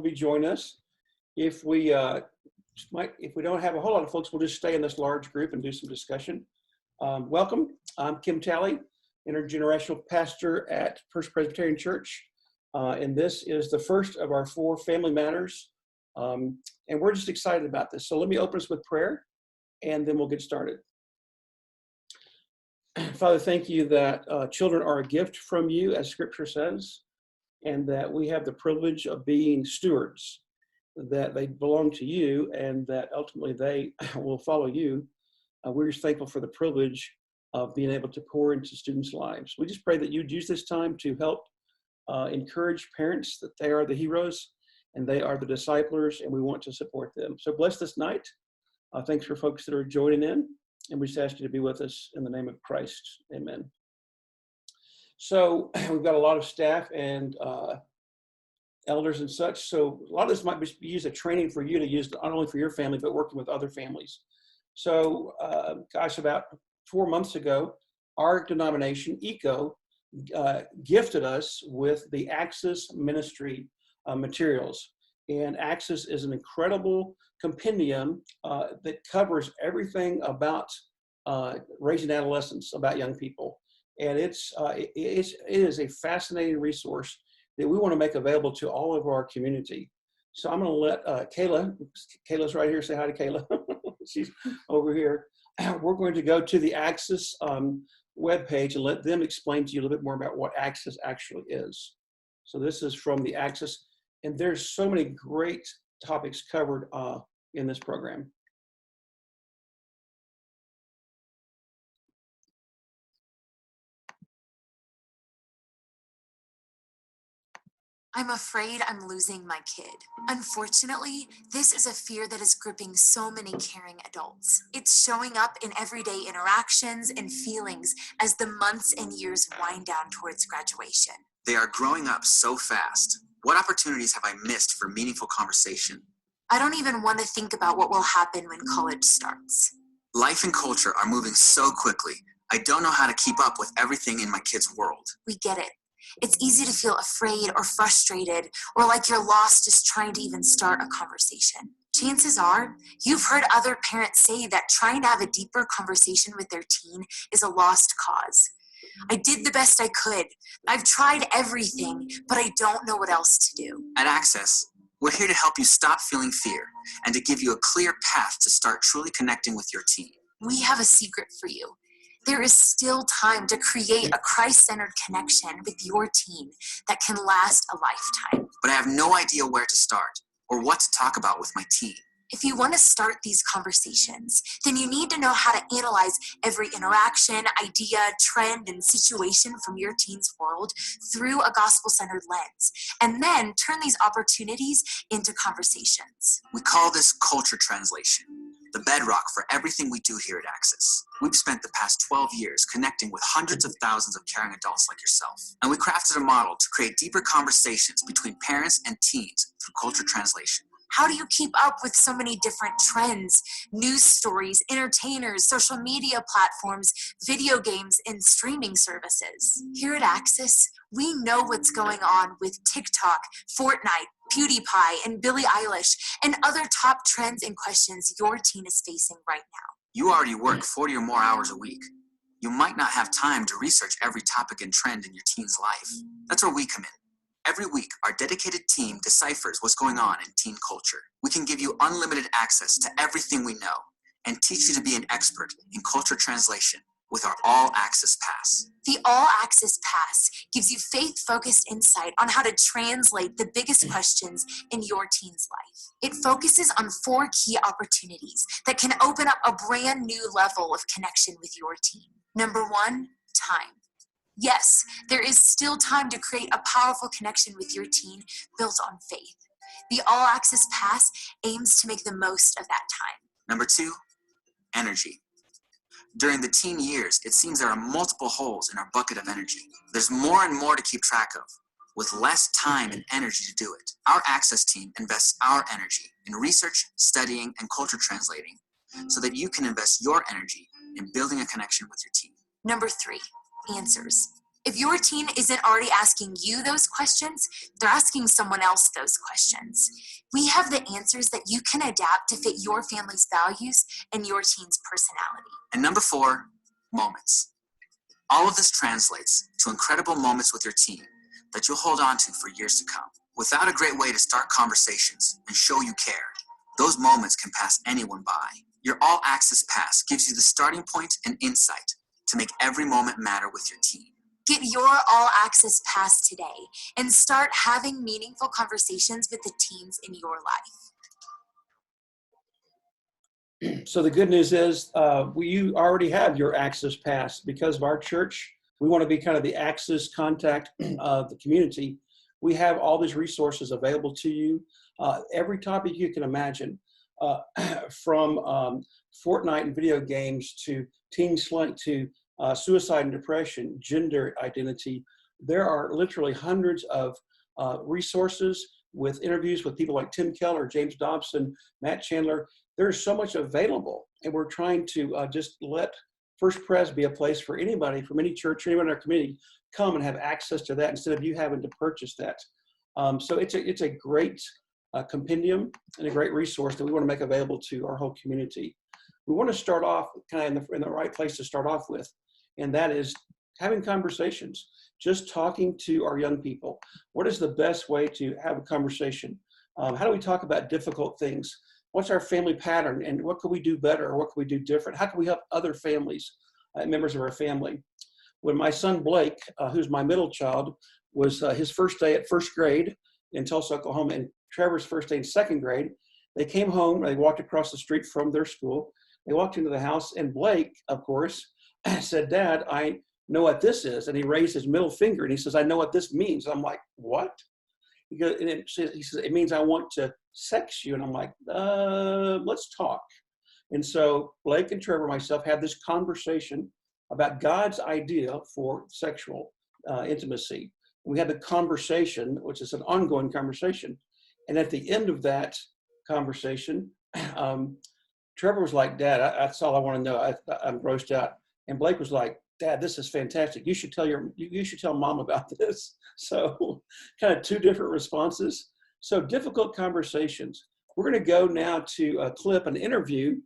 Be join us. If we don't have a whole lot of folks, we'll just stay in this large group and do some discussion. Welcome. I'm Kim Talley, intergenerational pastor at First Presbyterian Church, and this is the first of our 4 Family Matters, and we're just excited about this. So let me open us with prayer, and then we'll get started. Father, thank you that children are a gift from you, as Scripture says, and that we have the privilege of being stewards, that they belong to you and that ultimately they will follow you. We're just thankful for the privilege of being able to pour into students' lives. We just pray that you'd use this time to help encourage parents that they are the heroes and they are the disciplers, and we want to support them. So bless this night. Thanks for folks that are joining in, and we just ask you to be with us in the name of Christ. Amen. So we've got a lot of staff and elders and such. So a lot of this might be used as training for you to use not only for your family, but working with other families. So about 4 months ago, our denomination, ECO, gifted us with the Access Ministry materials. And Access is an incredible compendium that covers everything about raising adolescents, about young people. And it is a fascinating resource that we want to make available to all of our community. So I'm going to let Kayla's right here, say hi to Kayla. She's over here. We're going to go to the Access webpage and let them explain to you a little bit more about what Access actually is. So this is from the Access, and there's so many great topics covered in this program. I'm afraid I'm losing my kid. Unfortunately, this is a fear that is gripping so many caring adults. It's showing up in everyday interactions and feelings as the months and years wind down towards graduation. They are growing up so fast. What opportunities have I missed for meaningful conversation? I don't even want to think about what will happen when college starts. Life and culture are moving so quickly. I don't know how to keep up with everything in my kid's world. We get it. It's easy to feel afraid or frustrated or like you're lost just trying to even start a conversation. Chances are, you've heard other parents say that trying to have a deeper conversation with their teen is a lost cause. I did the best I could. I've tried everything, but I don't know what else to do. At Access, we're here to help you stop feeling fear and to give you a clear path to start truly connecting with your teen. We have a secret for you. There is still time to create a Christ-centered connection with your teen that can last a lifetime. But I have no idea where to start or what to talk about with my teen. If you want to start these conversations, then you need to know how to analyze every interaction, idea, trend, and situation from your teen's world through a gospel-centered lens, and then turn these opportunities into conversations. We call this culture translation, the bedrock for everything we do here at Access. We've spent the past 12 years connecting with hundreds of thousands of caring adults like yourself, and we crafted a model to create deeper conversations between parents and teens through culture translation. How do you keep up with so many different trends, news stories, entertainers, social media platforms, video games, and streaming services? Here at Access, we know what's going on with TikTok, Fortnite, PewDiePie, and Billie Eilish, and other top trends and questions your teen is facing right now. You already work 40 or more hours a week. You might not have time to research every topic and trend in your teen's life. That's where we come in. Every week, our dedicated team deciphers what's going on in teen culture. We can give you unlimited access to everything we know and teach you to be an expert in culture translation with our All Access Pass. The All Access Pass gives you faith-focused insight on how to translate the biggest questions in your teen's life. It focuses on 4 key opportunities that can open up a brand new level of connection with your teen. Number 1, time. Yes, there is still time to create a powerful connection with your teen built on faith. The All Access Pass aims to make the most of that time. Number 2, energy. During the teen years, it seems there are multiple holes in our bucket of energy. There's more and more to keep track of, with less time and energy to do it. Our Access team invests our energy in research, studying, and culture translating so that you can invest your energy in building a connection with your teen. Number 3, answers. If your teen isn't already asking you those questions, they're asking someone else those questions. We have the answers that you can adapt to fit your family's values and your teen's personality. And number 4, moments. All of this translates to incredible moments with your teen that you'll hold on to for years to come. Without a great way to start conversations and show you care, those moments can pass anyone by. Your All Access Pass gives you the starting point and insight to make every moment matter with your teen. Get your All Access Pass today and start having meaningful conversations with the teens in your life. So the good news is you already have your Access Pass. Because of our church, we want to be kind of the access contact of the community. We have all these resources available to you. Every topic you can imagine, from Fortnite and video games to teen slang to suicide and depression, gender identity. There are literally hundreds of resources with interviews with people like Tim Keller, James Dobson, Matt Chandler. There's so much available, and we're trying to just let First Pres be a place for anybody from any church, anyone in our community, come and have access to that instead of you having to purchase that. So it's a great compendium and a great resource that we want to make available to our whole community. We want to start off kind of in the right place to start off with, and that is having conversations, just talking to our young people. What is the best way to have a conversation? How do we talk about difficult things? What's our family pattern, and what could we do better, or what could we do different? How can we help other families, members of our family? When my son Blake, who's my middle child, was his first day at first grade in Tulsa, Oklahoma, and Trevor's first day in second grade, they came home, they walked across the street from their school, they walked into the house, and Blake, of course, said, "Dad, I know what this is." And he raised his middle finger, and he says, "I know what this means." I'm like, "What?" He says, "It means I want to sex you." And I'm like, let's talk. And so Blake and Trevor and myself had this conversation about God's idea for sexual intimacy. We had the conversation, which is an ongoing conversation. And at the end of that conversation, Trevor was like, "Dad, that's all I want to know. I'm grossed out." And Blake was like, "Dad, this is fantastic. You should tell Mom about this." So kind of two different responses. So difficult conversations. We're going to go now to a clip, an interview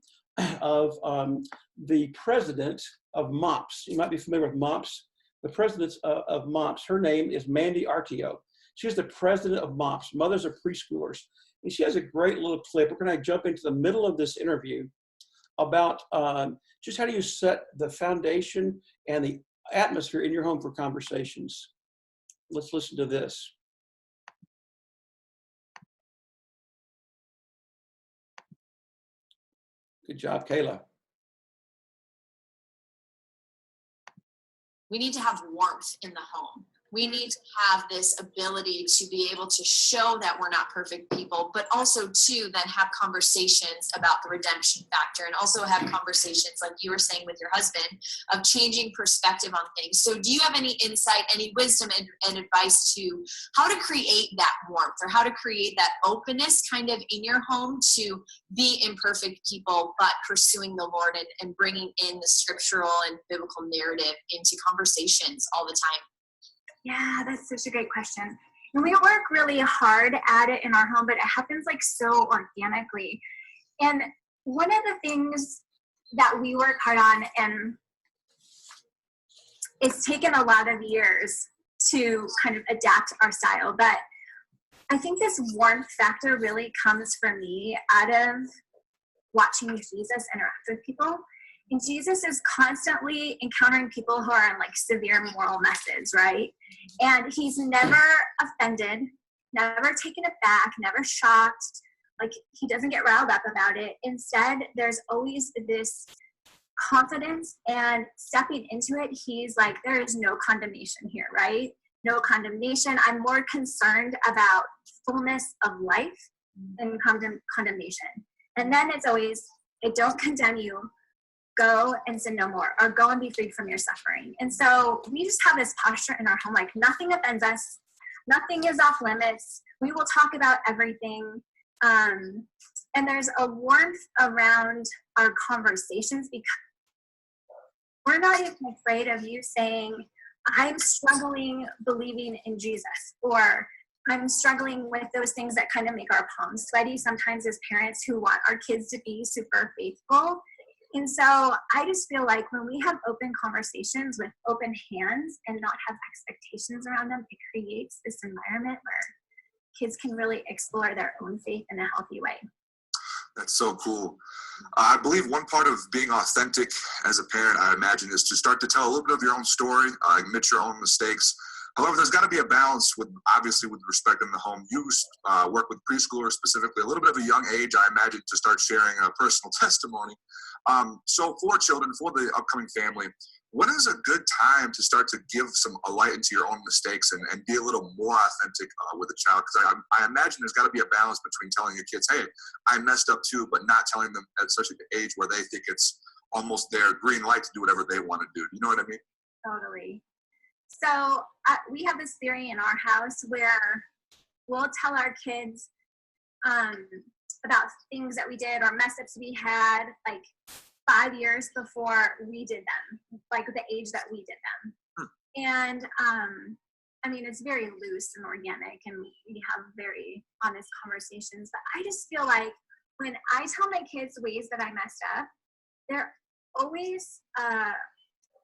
of the president of MOPS. You might be familiar with MOPS. The president of MOPS, her name is Mandy Artio. She's the president of MOPS, Mothers of Preschoolers. And she has a great little clip. We're going to jump into the middle of this interview about just how do you set the foundation and the atmosphere in your home for conversations. Let's listen to this. Good job, Kayla. We need to have warmth in the home. We need to have this ability to be able to show that we're not perfect people, but also to then have conversations about the redemption factor, and also have conversations, like you were saying with your husband, of changing perspective on things. So do you have any insight, any wisdom and advice to how to create that warmth, or how to create that openness kind of in your home to be imperfect people, but pursuing the Lord and bringing in the scriptural and biblical narrative into conversations all the time? Yeah, that's such a great question. And we work really hard at it in our home, but it happens like so organically. And one of the things that we work hard on, and it's taken a lot of years to kind of adapt our style, but I think this warmth factor really comes for me out of watching Jesus interact with people. And Jesus is constantly encountering people who are in like severe moral messes, right? And he's never offended, never taken aback, never shocked. Like, he doesn't get riled up about it. Instead, there's always this confidence, and stepping into it, he's like, there is no condemnation here, right? No condemnation. I'm more concerned about fullness of life than condemnation. And then it's always, I don't condemn you. Go and sin no more, or go and be freed from your suffering. And so we just have this posture in our home, like nothing offends us, nothing is off limits. We will talk about everything. And there's a warmth around our conversations because we're not even afraid of you saying, I'm struggling believing in Jesus, or I'm struggling with those things that kind of make our palms sweaty sometimes as parents who want our kids to be super faithful. And so I just feel like when we have open conversations with open hands and not have expectations around them, it creates this environment where kids can really explore their own faith in a healthy way. That's so cool. I believe one part of being authentic as a parent, I imagine, is to start to tell a little bit of your own story, admit your own mistakes. However, there's got to be a balance with, obviously, with respect in the home. You work with preschoolers specifically, a little bit of a young age, I imagine, to start sharing a personal testimony. So for children, for the upcoming family, when is a good time to start to give a light into your own mistakes and be a little more authentic with a child? Because I imagine there's got to be a balance between telling your kids, hey, I messed up too, but not telling them at such an age where they think it's almost their green light to do whatever they want to do. You know what I mean? Totally. So we have this theory in our house where we'll tell our kids about things that we did or mess ups we had like 5 years before we did them, like the age that we did them. And I mean, it's very loose and organic, and we have very honest conversations. But I just feel like when I tell my kids ways that I messed up, they're always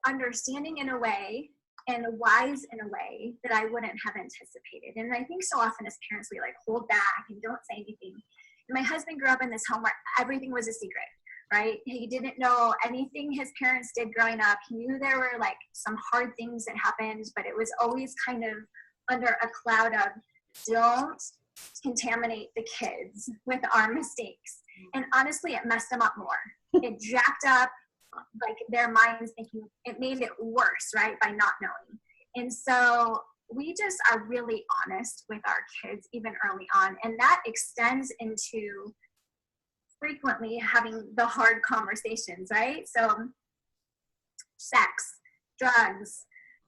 understanding in a way and wise in a way that I wouldn't have anticipated. And I think so often as parents, we like hold back and don't say anything. And my husband grew up in this home where everything was a secret, right? He didn't know anything his parents did growing up. He knew there were like some hard things that happened, but it was always kind of under a cloud of don't contaminate the kids with our mistakes. And honestly, it messed them up more. It jacked up like their minds thinking, it made it worse, right, by not knowing. And so we just are really honest with our kids even early on, and that extends into frequently having the hard conversations, right? So sex, drugs.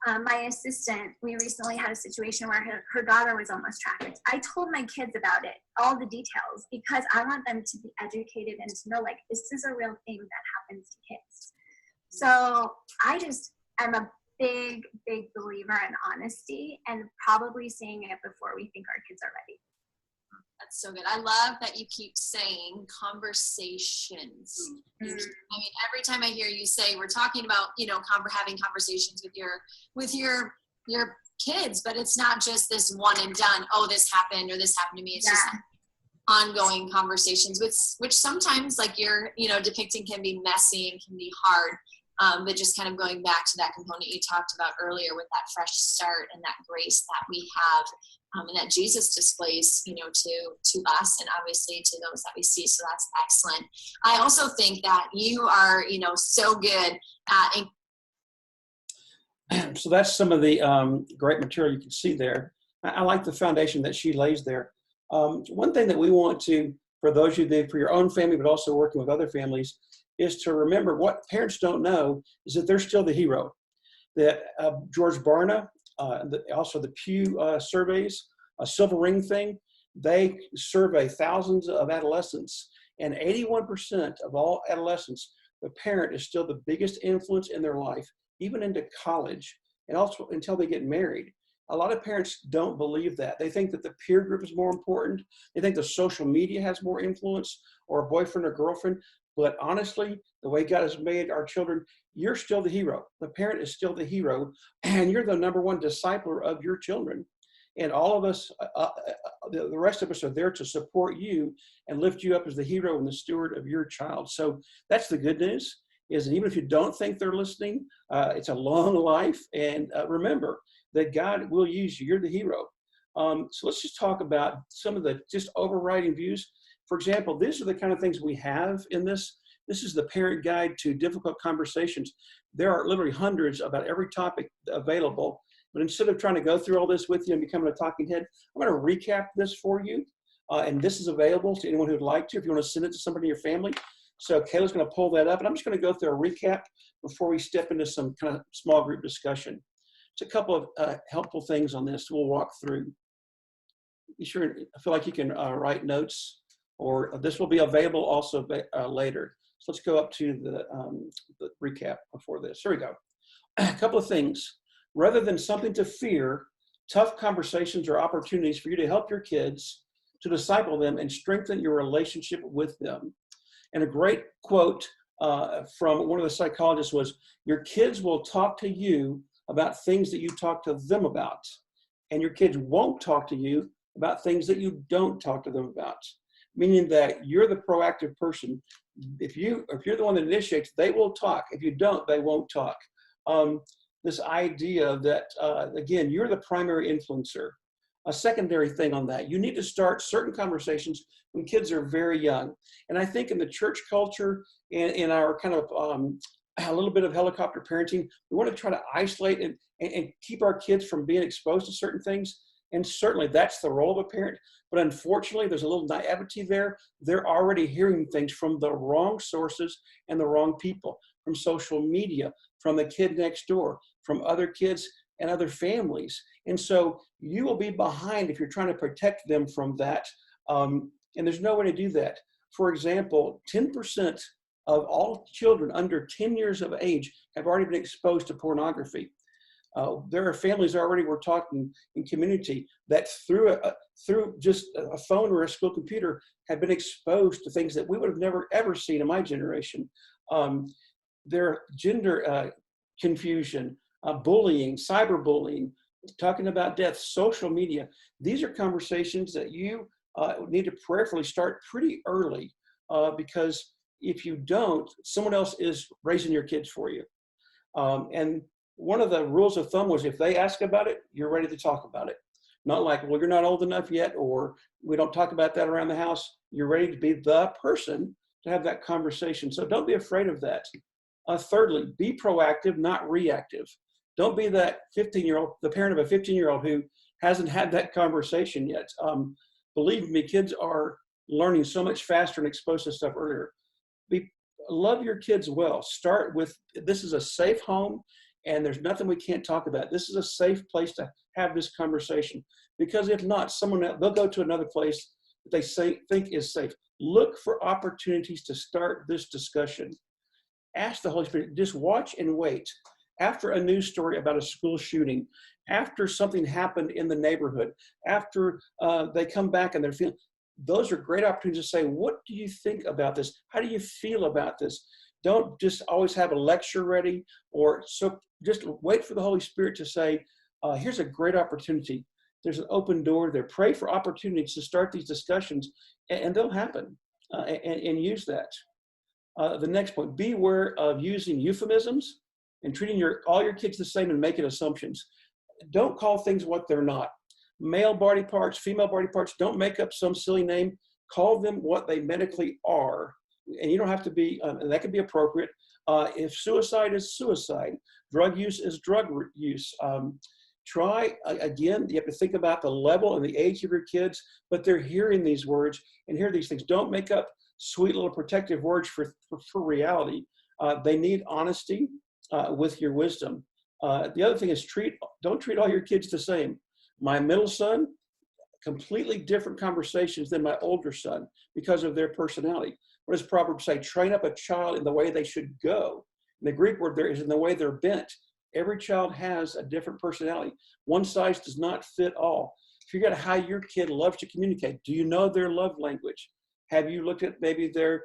My assistant, we recently had a situation where her daughter was almost trafficked. I told my kids about it, all the details, because I want them to be educated and to know, like, this is a real thing that happens to kids. So I'm a big, big believer in honesty and probably saying it before we think our kids are ready. That's so good. I love that you keep saying conversations. I mean, every time I hear you say we're talking about, having conversations with your kids, but it's not just this one and done. Oh, this happened or this happened to me. It's just ongoing conversations, which sometimes, like you're, depicting, can be messy and can be hard. But just kind of going back to that component you talked about earlier with that fresh start and that grace that we have, and that Jesus displays, to us and obviously to those that we see. So that's excellent. I also think that you are, so good at. So that's some of the great material you can see there. I like the foundation that she lays there. One thing that we want to, for those of you, for your own family, but also working with other families, is to remember what parents don't know is that they're still the hero. That George Barna, also the Pew surveys, a Silver Ring thing, they survey thousands of adolescents, and 81% of all adolescents, the parent is still the biggest influence in their life, even into college, and also until they get married. A lot of parents don't believe that. They think that the peer group is more important. They think the social media has more influence, or a boyfriend or girlfriend. But honestly, the way God has made our children, you're still the hero. The parent is still the hero, and you're the number one discipler of your children. And all of us, the rest of us are there to support you and lift you up as the hero and the steward of your child. So that's the good news, is that even if you don't think they're listening, it's a long life. And remember that God will use you. You're the hero. So let's just talk about some of the just overriding views. For example, these are the kind of things we have in this. This is the Parent Guide to Difficult Conversations. There are literally hundreds about every topic available. But instead of trying to go through all this with you and becoming a talking head, I'm going to recap this for you. And this is available to anyone who would like to, if you want to send it to somebody in your family. So Kayla's going to pull that up. And I'm just going to go through a recap before we step into some kind of small group discussion. It's a couple of helpful things on this we'll walk through. Be sure, I feel like you can write notes, or this will be available also later. So let's go up to the recap before this. Here we go. A couple of things. Rather than something to fear, tough conversations are opportunities for you to help your kids, to disciple them, and strengthen your relationship with them. And a great quote from one of the psychologists was, your kids will talk to you about things that you talk to them about, and your kids won't talk to you about things that you don't talk to them about. Meaning that you're the proactive person. If you're the one that initiates, they will talk. If you don't, they won't talk. This idea that, again, you're the primary influencer. A secondary thing on that, you need to start certain conversations when kids are very young. And I think in the church culture and in our kind of a little bit of helicopter parenting, we want to try to isolate and keep our kids from being exposed to certain things. And certainly that's the role of a parent. But unfortunately, there's a little naivety there. They're already hearing things from the wrong sources and the wrong people, from social media, from the kid next door, from other kids and other families. And so you will be behind if you're trying to protect them from that. And there's no way to do that. For example, 10% of all children under 10 years of age have already been exposed to pornography. There are families already, we're talking in community, that through just a phone or a school computer have been exposed to things that we would have never ever seen in my generation. There gender confusion, bullying, cyberbullying, talking about death, social media. These are conversations that you need to prayerfully start pretty early, because if you don't, someone else is raising your kids for you. And one of the rules of thumb was if they ask about it, you're ready to talk about it. Not like, well, you're not old enough yet, or we don't talk about that around the house. You're ready to be the person to have that conversation. So don't be afraid of that. Thirdly, be proactive, not reactive. Don't be that 15-year-old, the parent of a 15-year-old who hasn't had that conversation yet. Believe me, kids are learning so much faster and exposed to stuff earlier. Love your kids well. Start with, this is a safe home, and there's nothing we can't talk about. This is a safe place to have this conversation. Because if not, they'll go to another place that they think is safe. Look for opportunities to start this discussion. Ask the Holy Spirit, just watch and wait. After a news story about a school shooting, after something happened in the neighborhood, after they come back and they're feeling, those are great opportunities to say, what do you think about this? How do you feel about this? Don't just always have a lecture ready, or so just wait for the Holy Spirit to say, here's a great opportunity. There's an open door there. Pray for opportunities to start these discussions, and they'll happen, and use that. The next point, be aware of using euphemisms and treating all your kids the same and making assumptions. Don't call things what they're not. Male body parts, female body parts, don't make up some silly name. Call them what they medically are. And you don't have to be, and that can be appropriate. If suicide is suicide, drug use is drug use. Try, again, you have to think about the level and the age of your kids, but they're hearing these words and hear these things. Don't make up sweet little protective words for reality. They need honesty with your wisdom. The other thing is don't treat all your kids the same. My middle son, completely different conversations than my older son because of their personality. What does Proverbs say? Train up a child in the way they should go. And the Greek word there is in the way they're bent. Every child has a different personality. One size does not fit all. Figure out how your kid loves to communicate. Do you know their love language? Have you looked at maybe their,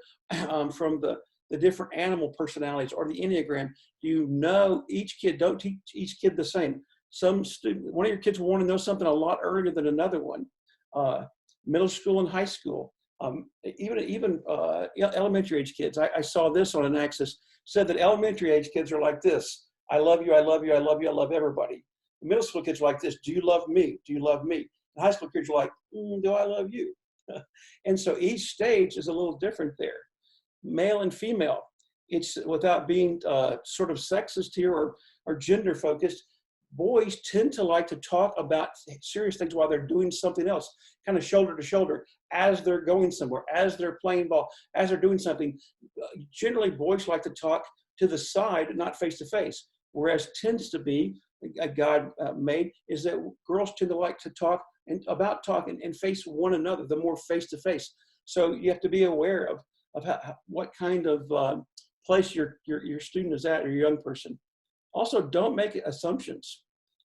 from the different animal personalities or the Enneagram? Do you know each kid? Don't teach each kid the same. One of your kids will want to know something a lot earlier than another one. Middle school and high school, even elementary age kids. I saw this on an axis, said that elementary age kids are like this. I love you, I love you, I love you, I love everybody. The middle school kids are like this. Do you love me? Do you love me? The high school kids are like, do I love you? And so each stage is a little different there. Male and female, it's without being sort of sexist here or gender focused. Boys tend to like to talk about serious things while they're doing something else, kind of shoulder to shoulder, as they're going somewhere, as they're playing ball, as they're doing something. Generally, boys like to talk to the side, not face to face, whereas tends to be, God made, is that girls tend to like to talk about talking and face one another, the more face to face. So you have to be aware of what kind of place your student is at, or your young person. Also, don't make assumptions.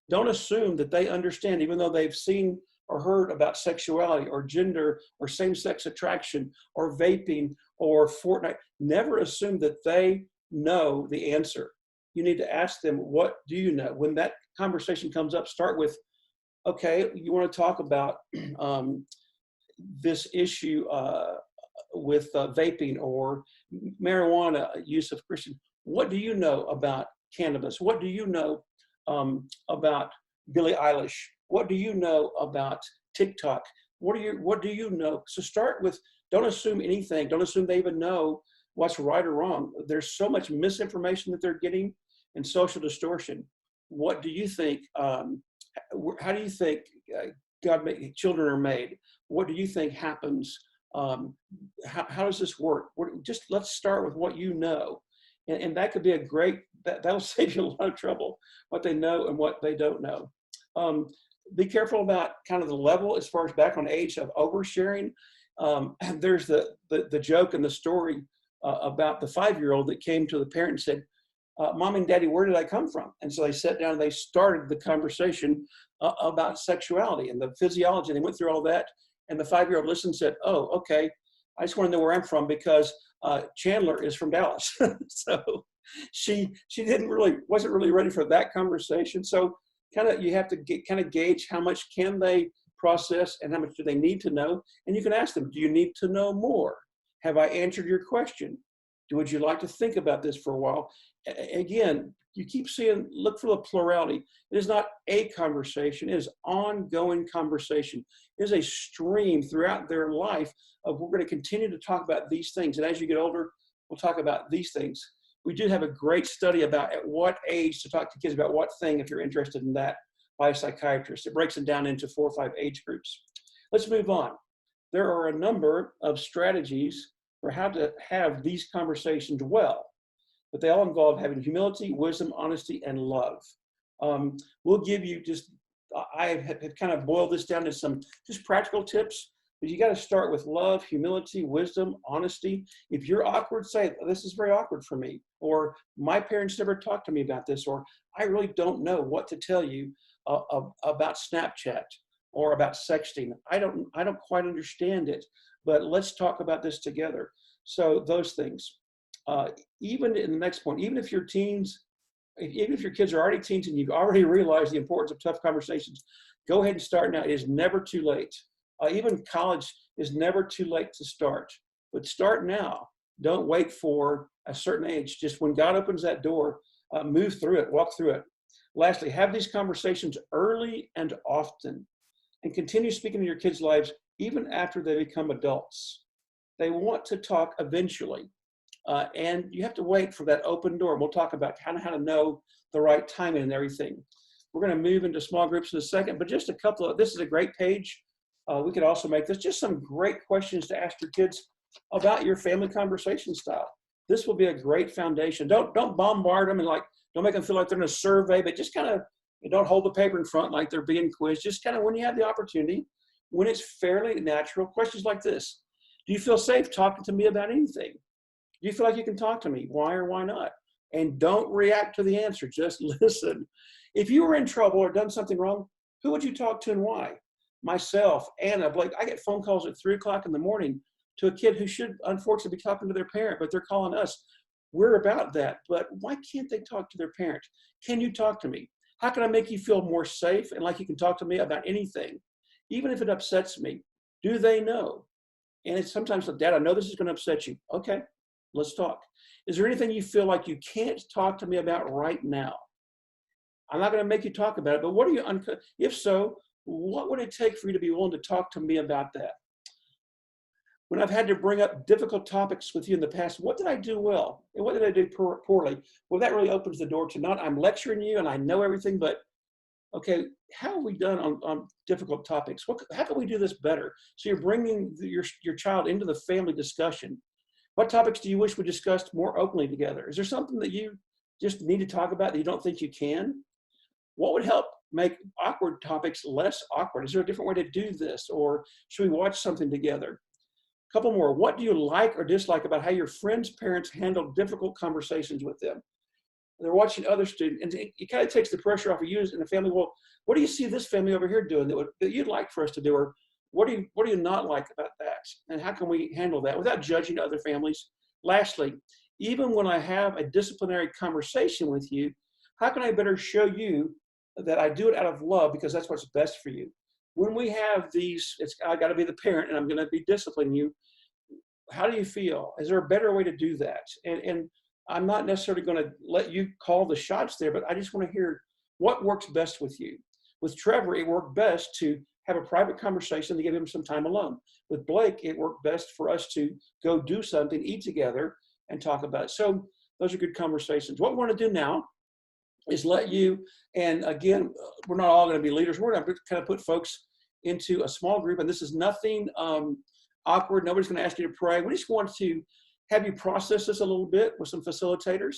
Don't assume that they understand, even though they've seen or heard about sexuality or gender or same-sex attraction or vaping or Fortnite. Never assume that they know the answer. You need to ask them, what do you know? When that conversation comes up, start with, okay, you want to talk about this issue with vaping or marijuana use of Christian. What do you know about cannabis? What do you know about Billie Eilish? What do you know about TikTok? What do you know? So start with, don't assume anything. Don't assume they even know what's right or wrong. There's so much misinformation that they're getting and social distortion. What do you think? How do you think children are made? What do you think happens? How does this work? Just let's start with what you know. And that could be a great, that'll save you a lot of trouble, what they know and what they don't know. Be careful about kind of the level as far as back on age of oversharing. And there's the joke in the story about the 5-year-old that came to the parent and said, Mom and Daddy, where did I come from? And so they sat down and they started the conversation about sexuality and the physiology. They went through all that. And the 5-year-old listened and said, oh, okay, I just want to know where I'm from because Chandler is from Dallas. So she wasn't really ready for that conversation. So you have to gauge how much can they process and how much do they need to know. And you can ask them, do you need to know more? Have I answered your question? Would you like to think about this for a while? Again, you keep seeing, look for the plurality. It is not a conversation, it is ongoing conversation. It is a stream throughout their life of, we're going to continue to talk about these things. And as you get older, we'll talk about these things. We do have a great study about at what age to talk to kids about what thing, if you're interested in that, by a psychiatrist. It breaks them down into 4 or 5 age groups. Let's move on. There are a number of strategies for how to have these conversations well, but they all involve having humility, wisdom, honesty, and love. We'll give you I have kind of boiled this down to some just practical tips, but you got to start with love, humility, wisdom, honesty. If you're awkward, say, this is very awkward for me, or my parents never talked to me about this, or I really don't know what to tell you about Snapchat or about sexting. I don't quite understand it, but let's talk about this together. So those things. Even in the next point, even if your teens, even if your kids are already teens and you've already realized the importance of tough conversations, go ahead and start now. It is never too late. Even college is never too late to start, but start now. Don't wait for a certain age. Just when God opens that door, move through it, walk through it. Lastly, have these conversations early and often, and continue speaking to your kids' lives even after they become adults. They want to talk eventually. And you have to wait for that open door. We'll talk about kind of how to know the right timing and everything. We're going to move into small groups in a second, but just a couple of, this is a great page. We could also make this just some great questions to ask your kids about your family conversation style. This will be a great foundation. Don't bombard them and don't make them feel like they're in a survey, but just kind of, don't hold the paper in front like they're being quizzed. Just kind of when you have the opportunity, when it's fairly natural, questions like this. Do you feel safe talking to me about anything? Do you feel like you can talk to me? Why or why not? And don't react to the answer. Just listen. If you were in trouble or done something wrong, who would you talk to and why? Myself, Anna, Blake. I get phone calls at 3 o'clock in the morning to a kid who should unfortunately be talking to their parent, but they're calling us. We're about that. But why can't they talk to their parent? Can you talk to me? How can I make you feel more safe and like you can talk to me about anything, even if it upsets me? Do they know? And it's sometimes like, Dad, I know this is going to upset you. Okay. Let's talk. Is there anything you feel like you can't talk to me about right now? I'm not going to make you talk about it, but what are you, if so, what would it take for you to be willing to talk to me about that? When I've had to bring up difficult topics with you in the past, what did I do well? And what did I do poorly? Well, that really opens the door to not, I'm lecturing you and I know everything, but okay, how have we done on difficult topics? How can we do this better? So you're bringing your child into the family discussion. What topics do you wish we discussed more openly together? Is there something that you just need to talk about that you don't think you can? What would help make awkward topics less awkward? Is there a different way to do this? Or should we watch something together? A couple more. What do you like or dislike about how your friends' parents handle difficult conversations with them? they're watching other students, and it kind of takes the pressure off of you and the family. Well, what do you see this family over here doing that you'd like for us to do, or what do you not like about that, and how can we handle that without judging other families? Lastly, even when I have a disciplinary conversation with you, how can I better show you that I do it out of love because that's what's best for you? When we have these, I got to be the parent and I'm going to be disciplining you. How do you feel? Is there a better way to do that? And I'm not necessarily going to let you call the shots there, but I just want to hear what works best with you. With Trevor, it worked best to have a private conversation to give him some time alone. With Blake, it worked best for us to go do something, eat together, and talk about it. So those are good conversations. What we want to do now is let you, and again, we're not all going to be leaders. We're going to kind of put folks into a small group, and this is nothing awkward. Nobody's going to ask you to pray. We just want to have you process this a little bit with some facilitators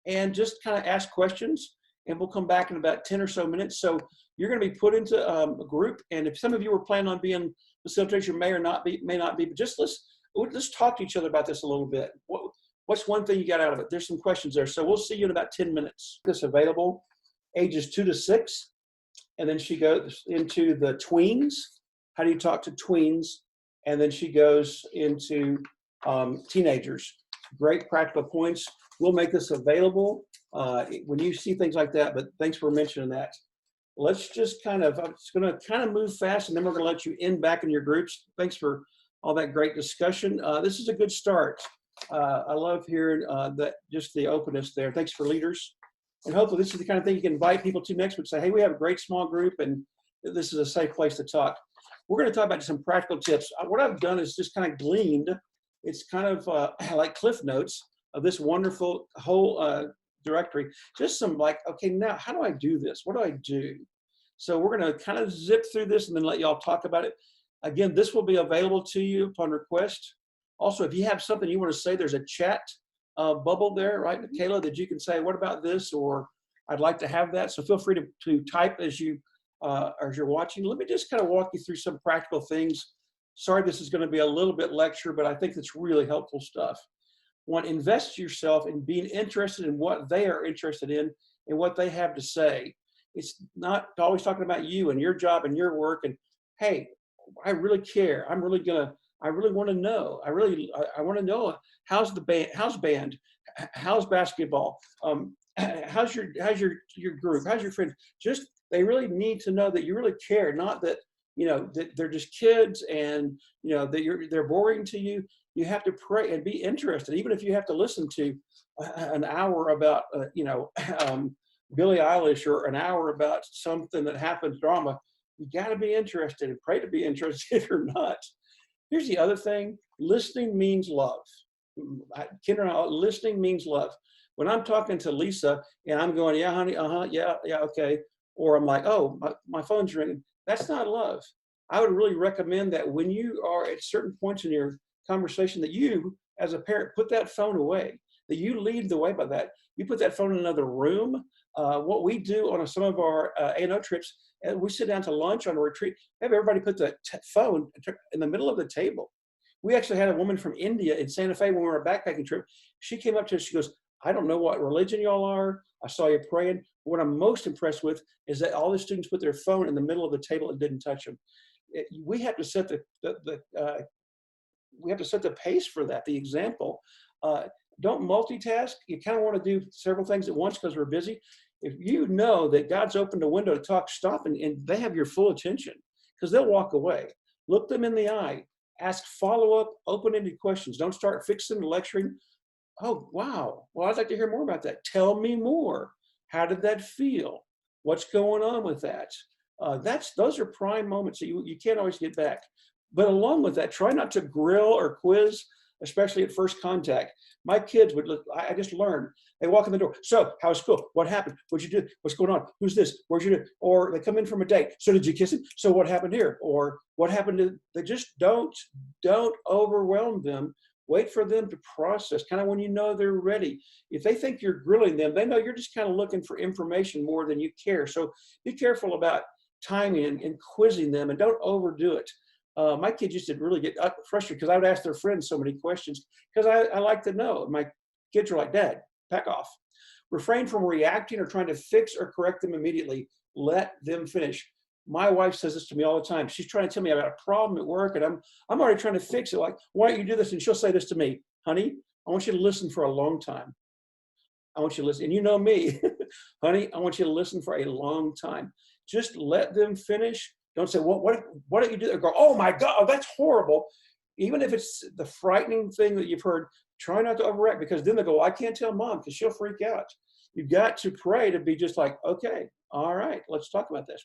and just kind of ask questions, and we'll come back in about 10 or so minutes. So you're going to be put into a group, and if some of you were planning on being facilitators, you may not be, but just let's talk to each other about this a little bit. What's one thing you got out of it? There's some questions there. So we'll see you in about 10 minutes. This available ages 2 to 6. And then she goes into the tweens. How do you talk to tweens? And then she goes into teenagers. Great practical points. We'll make this available when you see things like that, but thanks for mentioning that. Let's just I'm just going to kind of move fast, and then we're going to let you in back in your groups. Thanks for all that great discussion. This is a good start. I love hearing that, just the openness there. Thanks for leaders. And hopefully this is the kind of thing you can invite people to next week. Say, hey, we have a great small group, and this is a safe place to talk. We're going to talk about some practical tips. What I've done is just kind of gleaned. It's kind of like Cliff Notes of this wonderful whole directory. Just some okay, now how do I do this? What do I do? So we're going to kind of zip through this and then let y'all talk about it. Again, this will be available to you upon request. Also, if you have something you want to say, there's a chat bubble there, right, Kayla, that you can say, what about this? Or I'd like to have that. So feel free to type as you're watching. Let me just kind of walk you through some practical things. Sorry, this is going to be a little bit lecture, but I think it's really helpful stuff. One, invest yourself in being interested in what they are interested in and what they have to say. It's not always talking about you and your job and your work. And hey, I really care. I really want to know. I want to know how's the band, how's basketball, how's your group, how's your friends. Just they really need to know that you really care, not that that they're just kids and that they're boring to you. You have to pray and be interested, even if you have to listen to an hour about Billie Eilish or an hour about something that happens, drama. You got to be interested and pray to be interested or not. Here's the other thing. Listening means love. Kendra, listening means love. When I'm talking to Lisa and I'm going, yeah, honey, yeah, okay. Or I'm like, oh, my phone's ringing. That's not love. I would really recommend that when you are at certain points in your conversation that you, as a parent, put that phone away, that you lead the way by that. You put that phone in another room. What we do on some of our A&O trips, and we sit down to lunch on a retreat, have everybody put the phone in the middle of the table. We actually had a woman from India in Santa Fe when we were on a backpacking trip. She came up to us, she goes, I don't know what religion y'all are. I saw you praying. What I'm most impressed with is that all the students put their phone in the middle of the table and didn't touch them. We have to set the pace for that, the example. Don't multitask. You kind of want to do several things at once because we're busy. If you know that God's opened a window to talk, stop, and they have your full attention, because they'll walk away. Look them in the eye. Ask follow-up, open-ended questions. Don't start fixing and lecturing. Oh, wow. Well, I'd like to hear more about that. Tell me more. How did that feel? What's going on with that? Those are prime moments that you can't always get back. But along with that, try not to grill or quiz, especially at first contact. My kids I just learned. They walk in the door. So, how's school? What happened? What'd you do? What's going on? Who's this? Where'd you do? Or they come in from a date. So, did you kiss him? So, what happened here? Or what happened to, they just don't overwhelm them. Wait for them to process, kind of when you know they're ready. If they think you're grilling them, they know you're just kind of looking for information more than you care. So, be careful about timing and quizzing them, and don't overdo it. My kids used to really get frustrated because I would ask their friends so many questions because I like to know. My kids were like, Dad, back off. Refrain from reacting or trying to fix or correct them immediately. Let them finish. My wife says this to me all the time. She's trying to tell me about a problem at work, and I'm already trying to fix it. Like, why don't you do this? And she'll say this to me, honey, I want you to listen for a long time. I want you to listen. And you know me, honey, I want you to listen for a long time. Just let them finish. Don't say, well, what don't you do? Or go, oh my God, oh, that's horrible. Even if it's the frightening thing that you've heard, try not to overreact, because then they go, well, I can't tell mom because she'll freak out. You've got to pray to be just like, okay, all right, let's talk about this.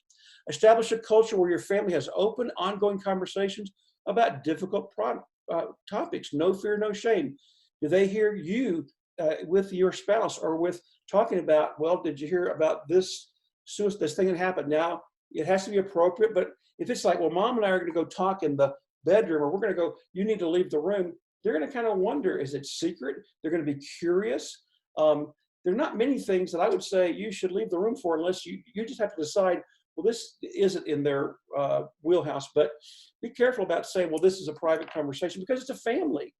Establish a culture where your family has open, ongoing conversations about difficult topics. No fear, no shame. Do they hear you with your spouse or with talking about, well, did you hear about this thing that happened? Now, it has to be appropriate, but if it's like, well, mom and I are going to go talk in the bedroom, or we're going to go, you need to leave the room, they're going to kind of wonder, is it secret? They're going to be curious. There are not many things that I would say you should leave the room for, unless you just have to decide, well, this isn't in their wheelhouse. But be careful about saying, well, this is a private conversation, because it's a family.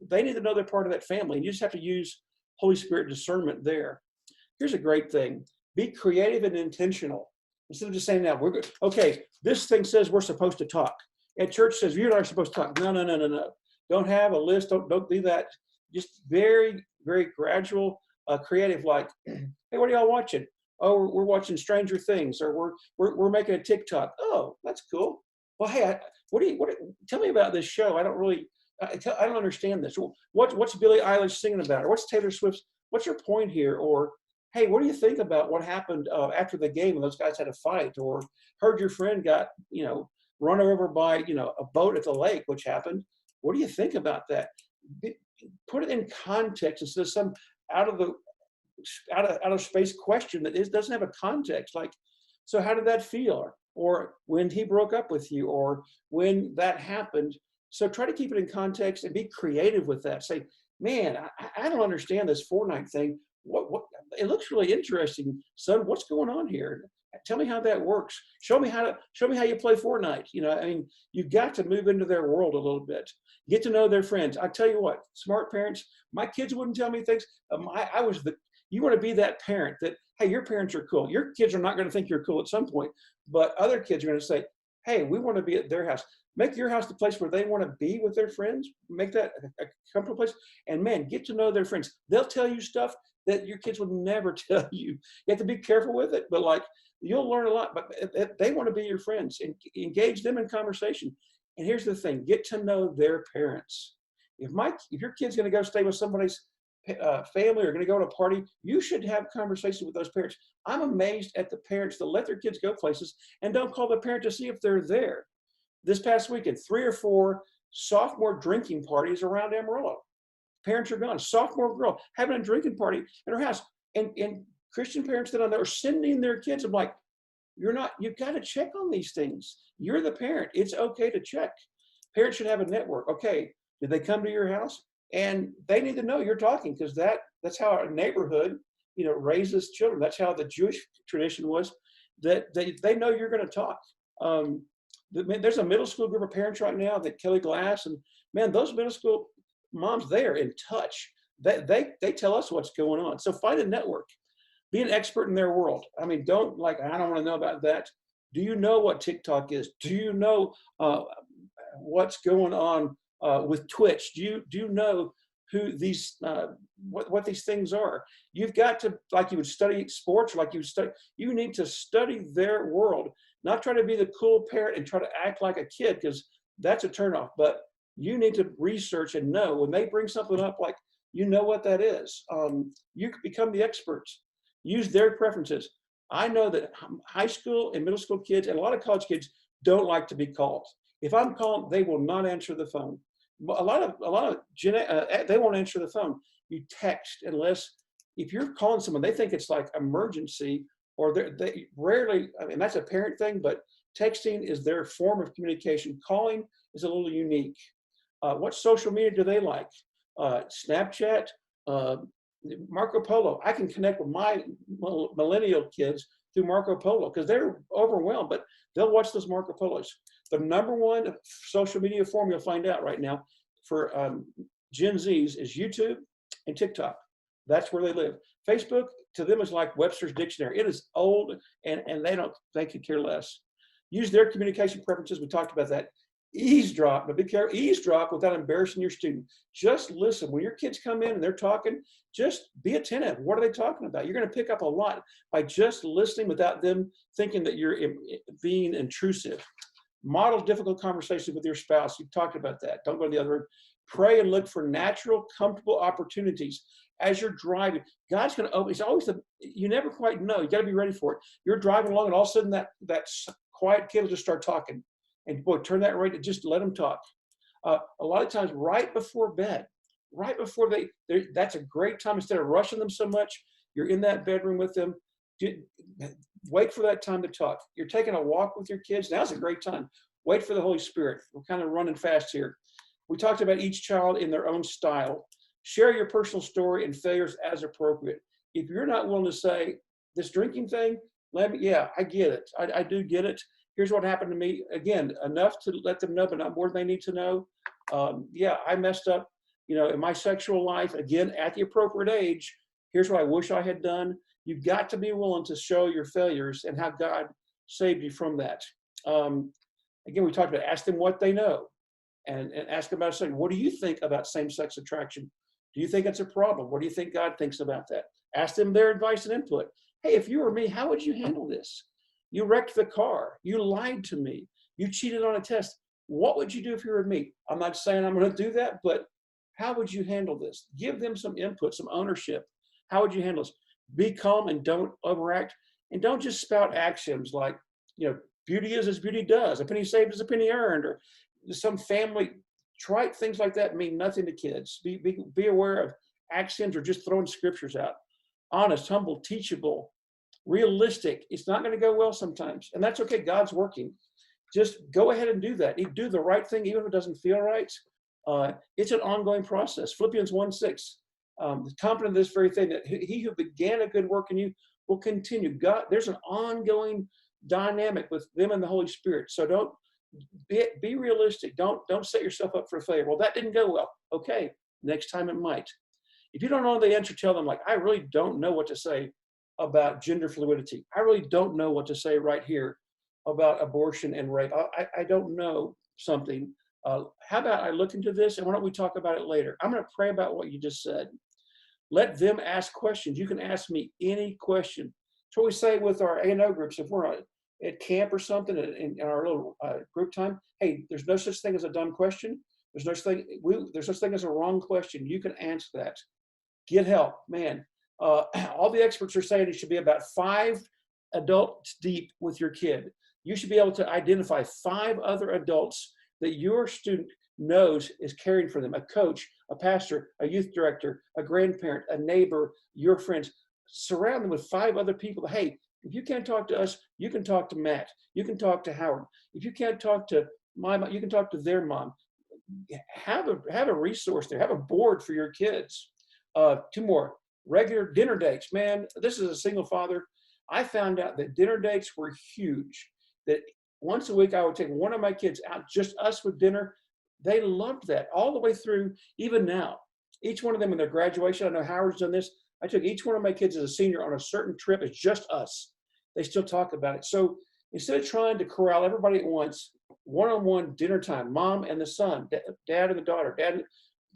They need to know they're part of that family, and you just have to use Holy Spirit discernment there. Here's a great thing. Be creative and intentional. Instead of just saying, now, we're good. Okay, this thing says we're supposed to talk. And church says, you're not supposed to talk. No. Don't have a list. Don't do that. Just very, very gradual, creative, like, hey, what are y'all watching? Oh, we're watching Stranger Things, or we're making a TikTok. Oh, that's cool. Well, hey, tell me about this show. I don't understand this. What's Billie Eilish singing about? Or what's Taylor Swift's? What's your point here? Or, hey, what do you think about what happened after the game when those guys had a fight? Or heard your friend got, run over by, a boat at the lake, which happened. What do you think about that? Put it in context instead of some out of space question that doesn't have a context. Like, so how did that feel? Or when he broke up with you, or when that happened. So try to keep it in context and be creative with that. Say, man, I don't understand this Fortnite thing. What it looks really interesting, son. What's going on here? Tell me how that works. Show me how you play Fortnite. You've got to move into their world a little bit. Get to know their friends. I tell you what, smart parents, my kids wouldn't tell me things. You want to be that parent that, hey, your parents are cool. Your kids are not going to think you're cool at some point, but other kids are going to say, hey, we want to be at their house. Make your house the place where they want to be with their friends. Make that a comfortable place. And man, get to know their friends. They'll tell you stuff that your kids would never tell you. You have to be careful with it, but you'll learn a lot. But they want to be your friends, and engage them in conversation. And here's the thing: get to know their parents. If your kid's going to go stay with somebody's family, or going to go to a party, you should have conversations with those parents. I'm amazed at the parents that let their kids go places and don't call the parent to see if they're there. This past weekend, 3 or 4 sophomore drinking parties around Amarillo. Parents are gone. Sophomore girl having a drinking party at her house. And Christian parents that are there are sending their kids. I'm like, you've got to check on these things. You're the parent. It's okay to check. Parents should have a network. Okay, did they come to your house? And they need to know you're talking, because that's how a neighborhood, raises children. That's how the Jewish tradition was, that they know you're going to talk. There's a middle school group of parents right now that Kelly Glass, and man, those middle school moms, they are in touch. They tell us what's going on. So find a network. Be an expert in their world. I don't want to know about that. Do you know what TikTok is? Do you know what's going on with Twitch? Do you know who these what these things are? You've got to, like you would study sports, you need to study their world. Not try to be the cool parent and try to act like a kid, because that's a turnoff. But you need to research and know when they bring something up, like, what that is. You become the experts. Use their preferences. I know that high school and middle school kids and a lot of college kids don't like to be called. If I'm called, they will not answer the phone. A lot of they won't answer the phone. You text, if you're calling someone, they think it's like emergency. Or they rarely, that's a parent thing, but texting is their form of communication. Calling is a little unique. What social media do they like? Snapchat, Marco Polo. I can connect with my millennial kids through Marco Polo, because they're overwhelmed, but they'll watch those Marco Polos. The number one social media form you'll find out right now for Gen Zs is YouTube and TikTok. That's where they live. Facebook to them is like Webster's dictionary. It is old, and they could care less. Use their communication preferences. We talked about that. Eavesdrop, but be careful. Eavesdrop without embarrassing your student. Just listen. When your kids come in and they're talking, just be attentive. What are they talking about? You're going to pick up a lot by just listening without them thinking that you're being intrusive. Model difficult conversations with your spouse. You've talked about that. Don't go to the other room. Pray and look for natural, comfortable opportunities. As you're driving, God's going to open. It's always you never quite know. You got to be ready for it. You're driving along, and all of a sudden that quiet kid will just start talking. And boy, turn that right. Just let them talk. A lot of times, right before bed, right before that's a great time. Instead of rushing them so much, you're in that bedroom with them. Wait for that time to talk. You're taking a walk with your kids. Now's a great time. Wait for the Holy Spirit. We're kind of running fast here. We talked about each child in their own style. Share your personal story and failures as appropriate. If you're not willing to say this drinking thing, I get it. I do get it. Here's what happened to me. Again, enough to let them know, but not more than they need to know. I messed up, in my sexual life. Again, at the appropriate age, here's what I wish I had done. You've got to be willing to show your failures and how God saved you from that. Again, we talked about ask them what they know and ask them about something. What do you think about same-sex attraction? Do you think it's a problem? What do you think God thinks about that? Ask them their advice and input. Hey, if you were me, how would you handle this? You wrecked the car. You lied to me. You cheated on a test. What would you do if you were me? I'm not saying I'm going to do that, but how would you handle this? Give them some input, some ownership. How would you handle this? Be calm and don't overact. And don't just spout axioms like, beauty is as beauty does. A penny saved is a penny earned. Or some family trite things like that mean nothing to kids. Be aware of axioms or just throwing scriptures out. Honest, humble, teachable, realistic. It's not going to go well sometimes. And that's okay. God's working. Just go ahead and do that. You do the right thing, even if it doesn't feel right. It's an ongoing process. Philippians 1:6. Confident of this very thing, that he who began a good work in you will continue. God, there's an ongoing dynamic with them and the Holy Spirit. So don't be realistic. Don't set yourself up for failure. Well, that didn't go well. Okay, next time it might. If you don't know the answer, tell them, like, I really don't know what to say about gender fluidity. I really don't know what to say right here about abortion and rape. I don't know something. How about I look into this, and why don't we talk about it later? I'm going to pray about what you just said. Let them ask questions. You can ask me any question. That's what we say with our A&O groups. If we're at camp or something in our little group time, hey, there's no such thing as a dumb question. There's no such thing as a wrong question. You can answer that. Get help, man. All the experts are saying it should be about 5 adults deep with your kid. You should be able to identify 5 other adults that your student knows is caring for them. A coach, a pastor, a youth director, a grandparent, a neighbor, your friends. Surround them with 5 other people. Hey, if you can't talk to us, you can talk to Matt. You can talk to Howard. If you can't talk to my mom, you can talk to their mom. Have a resource there. Have a board for your kids. 2 more. Regular dinner dates. Man, this is a single father. I found out that dinner dates were huge. That once a week I would take one of my kids out, just us with dinner. They loved that all the way through, even now. Each one of them in their graduation, I know Howard's done this. I took each one of my kids as a senior on a certain trip. It's just us. They still talk about it. So instead of trying to corral everybody at once, one-on-one dinner time, mom and the son, dad and the daughter,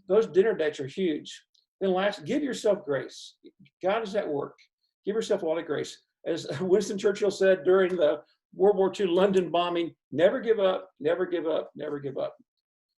those dinner dates are huge. Then last, give yourself grace. God is at work. Give yourself a lot of grace. As Winston Churchill said during the World War II London bombing, never give up, never give up, never give up.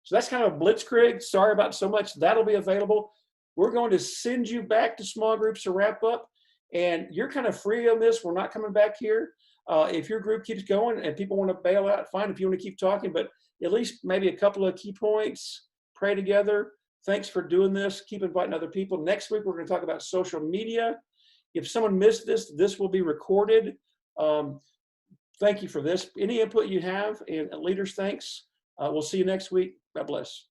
So that's kind of a blitzkrieg. Sorry about so much. That'll be available. We're going to send you back to small groups to wrap up. And you're kind of free on this. We're not coming back here. If your group keeps going and people want to bail out, fine. If you want to keep talking, but at least maybe a couple of key points, pray together. Thanks for doing this. Keep inviting other people. Next week, we're going to talk about social media. If someone missed this, this will be recorded. Thank you for this. Any input you have, and leaders, thanks. We'll see you next week. God bless.